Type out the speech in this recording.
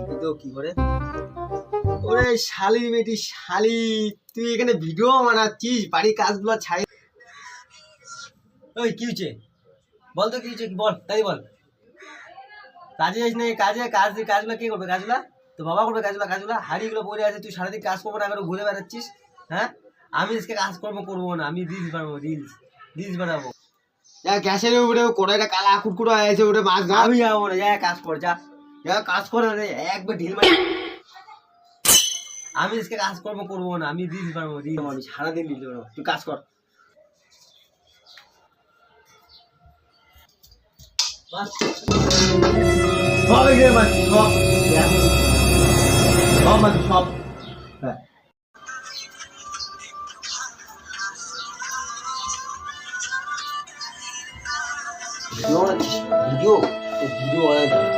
Video কি করে? ওরে শালি বেটি শালি, তুই এখানে ভিডিও বানাচ্ছিস বাড়ির কাজগুলো ছাই। ওই কি হচ্ছে বল তো, কি হচ্ছে বল, তাই বল। কাজে যাস না, কাজগুলো কে করবে? কাজগুলা তো বাবা করবে। কাজগুলা হাড়িগুলো পড়ে আছে, তুই সারাদিন কাজ করবো না, ঘুরে বেড়াচ্ছিস। হ্যাঁ, আমি আজকে কাজকর্ম করবো না, আমি রিলস বানাবো, রিলস বানাবো। গ্যাসের উপরে কড়াইটা কালা কুটকুটো আছে, ওটা মাছ ধর। আমি যাবো না, যা কাজ কর, যা কাজ করে একবার ঢিল মারি। আমি আজকে কাজকর্ম করবো না, আমি রিলস বানাবো, আমি সারাদিন রিলস বানাবো, তুই কাজ কর। সব হ্যাঁ ভিডিও ভিডিও ভিডিও